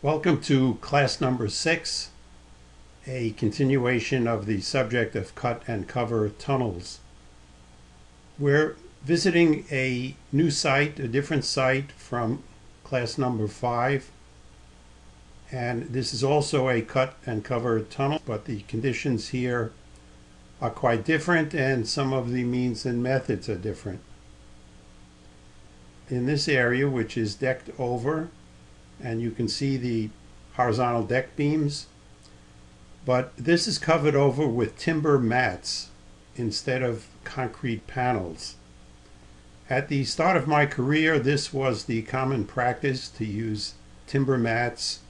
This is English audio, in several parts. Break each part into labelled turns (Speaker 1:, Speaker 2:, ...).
Speaker 1: Welcome to class number 6, a continuation of the subject of cut and cover tunnels. We're visiting a new site, a different site from class number 5, and this is also a cut and cover tunnel, but the conditions here are quite different and some of the means and methods are different. In this area, which is decked over, and you can see the horizontal deck beams, but this is covered over with timber mats instead of concrete panels. At the start of my career, this was the common practice to use timber mats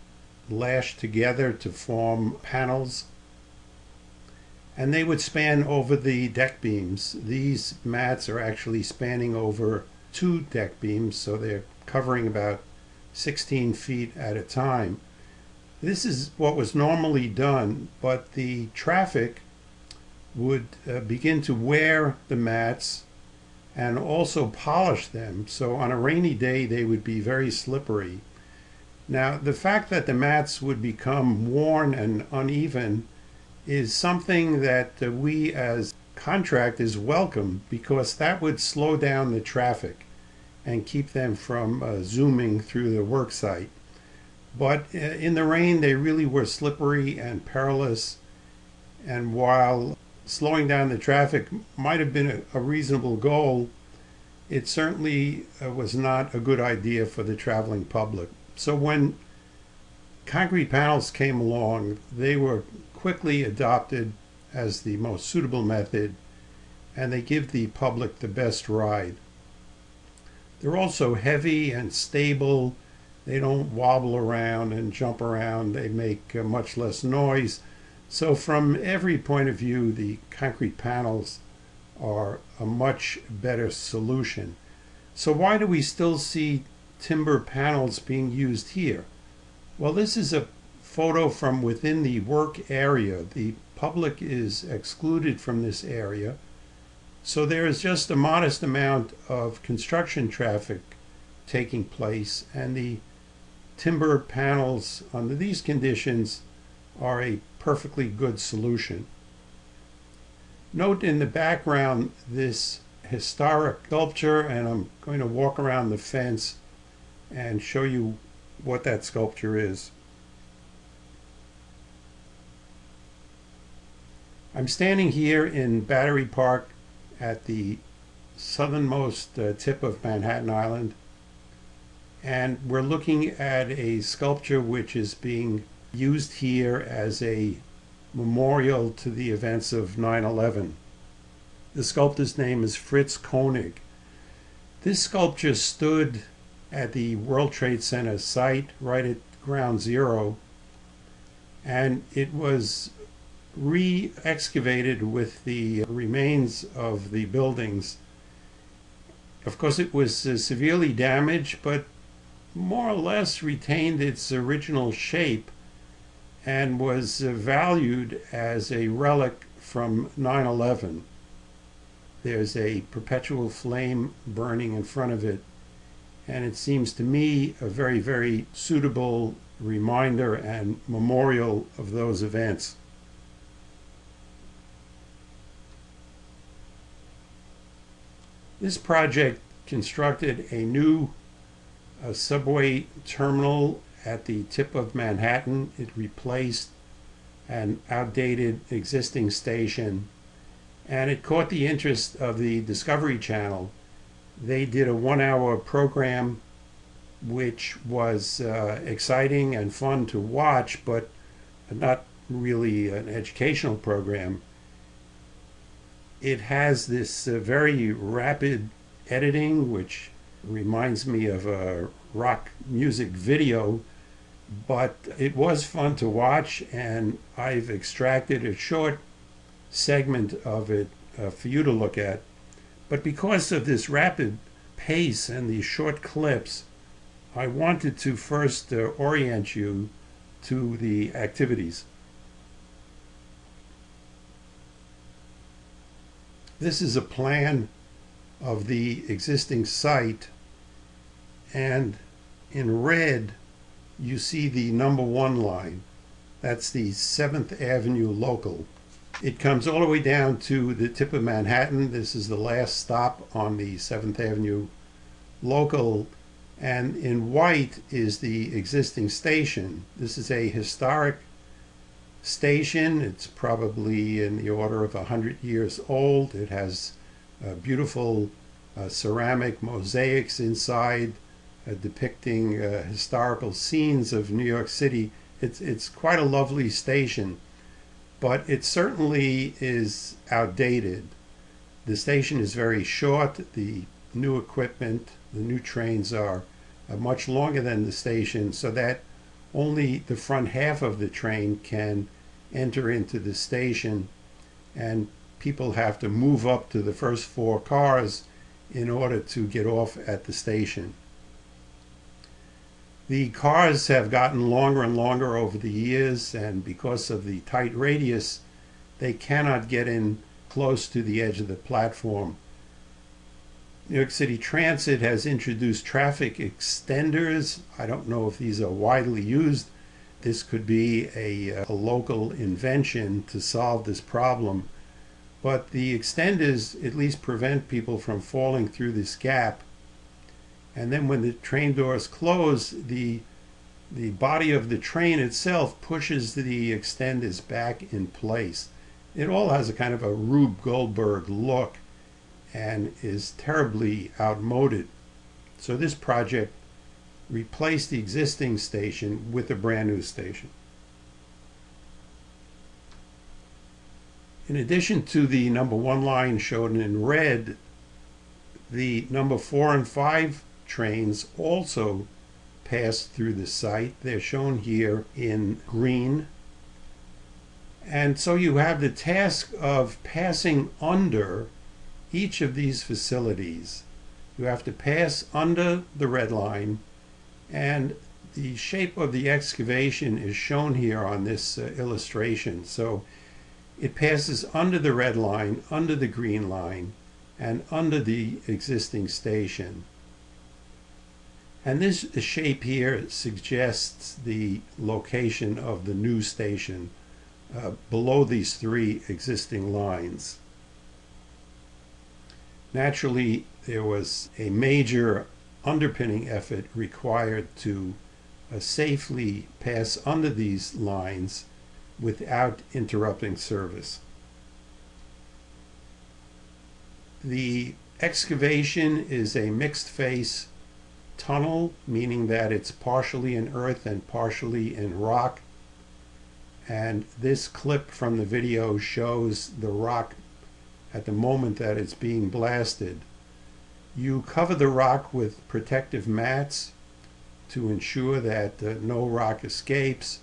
Speaker 1: lashed together to form panels, and they would span over the deck beams. These mats are actually spanning over 2 deck beams, so they're covering about 16 feet at a time. This is what was normally done, but the traffic would begin to wear the mats and also polish them, so on a rainy day they would be very slippery. Now, the fact that the mats would become worn and uneven is something that we as contractors welcome, because that would slow down the traffic and keep them from zooming through the work site. But in the rain, they really were slippery and perilous, and while slowing down the traffic might have been a reasonable goal, it certainly was not a good idea for the traveling public. So when concrete panels came along, they were quickly adopted as the most suitable method, and they give the public the best ride. They're also heavy and stable. They don't wobble around and jump around. They make much less noise. So from every point of view, the concrete panels are a much better solution. So why do we still see timber panels being used here? Well, this is a photo from within the work area. The public is excluded from this area, so there is just a modest amount of construction traffic taking place, and the timber panels under these conditions are a perfectly good solution. Note in the background this historic sculpture, and I'm going to walk around the fence and show you what that sculpture is. I'm standing here in Battery Park at the southernmost tip of Manhattan Island, and we're looking at a sculpture which is being used here as a memorial to the events of 9/11. The sculptor's name is Fritz Koenig. This sculpture stood at the World Trade Center site right at Ground Zero, and it was re-excavated with the remains of the buildings. Of course, it was severely damaged, but more or less retained its original shape and was valued as a relic from 9/11. There's a perpetual flame burning in front of it, and it seems to me a very, very suitable reminder and memorial of those events. This project constructed a new subway terminal at the tip of Manhattan. It replaced an outdated existing station, and it caught the interest of the Discovery Channel. They did a 1-hour program which was exciting and fun to watch, but not really an educational program. It has this very rapid editing, which reminds me of a rock music video, but it was fun to watch, and I've extracted a short segment of it for you to look at. But because of this rapid pace and these short clips, I wanted to first orient you to the activities. This is a plan of the existing site, and in red you see the number 1 line. That's the 7th Avenue local. It comes all the way down to the tip of Manhattan. This is the last stop on the 7th Avenue local, and in white is the existing station. This is a historic station. It's probably in the order of 100 years old. It has beautiful ceramic mosaics inside depicting historical scenes of New York City. It's quite a lovely station, but it certainly is outdated. The station is very short. The new equipment, the new trains are much longer than the station, so that only the front half of the train can enter into the station, and people have to move up to the first 4 cars in order to get off at the station. The cars have gotten longer and longer over the years, and because of the tight radius, they cannot get in close to the edge of the platform. New York City Transit has introduced traffic extenders. I don't know if these are widely used. This could be a local invention to solve this problem. But the extenders at least prevent people from falling through this gap. And then when the train doors close, the body of the train itself pushes the extenders back in place. It all has a kind of a Rube Goldberg look and is terribly outmoded. So this project replaced the existing station with a brand new station. In addition to the number 1 line shown in red, the number 4 and 5 trains also pass through the site. They're shown here in green. And so you have the task of passing under each of these facilities. You have to pass under the red line, and the shape of the excavation is shown here on this illustration. So it passes under the red line, under the green line, and under the existing station. And this shape here suggests the location of the new station below these 3 existing lines. Naturally, there was a major underpinning effort required to safely pass under these lines without interrupting service. The excavation is a mixed face tunnel, meaning that it's partially in earth and partially in rock. And this clip from the video shows the rock at the moment that it's being blasted. You cover the rock with protective mats to ensure that no rock escapes.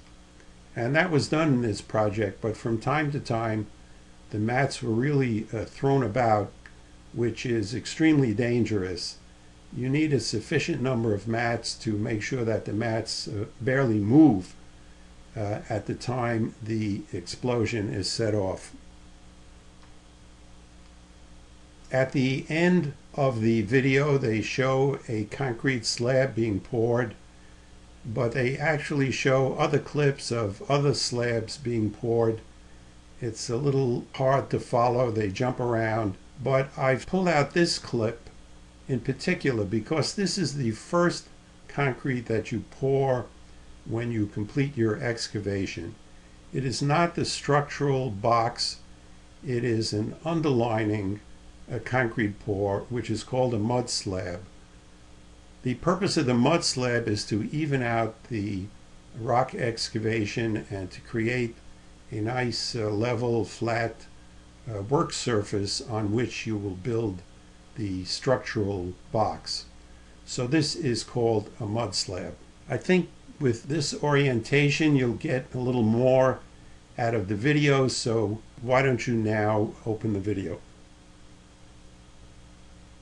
Speaker 1: And that was done in this project, but from time to time the mats were really thrown about, which is extremely dangerous. You need a sufficient number of mats to make sure that the mats barely move at the time the explosion is set off. At the end of the video, they show a concrete slab being poured, but they actually show other clips of other slabs being poured. It's a little hard to follow. They jump around, but I've pulled out this clip in particular because this is the first concrete that you pour when you complete your excavation. It is not the structural box. It is an underlining concrete pour, which is called a mud slab. The purpose of the mud slab is to even out the rock excavation and to create a nice level, flat work surface on which you will build the structural box. So this is called a mud slab. I think with this orientation you'll get a little more out of the video, so why don't you now open the video.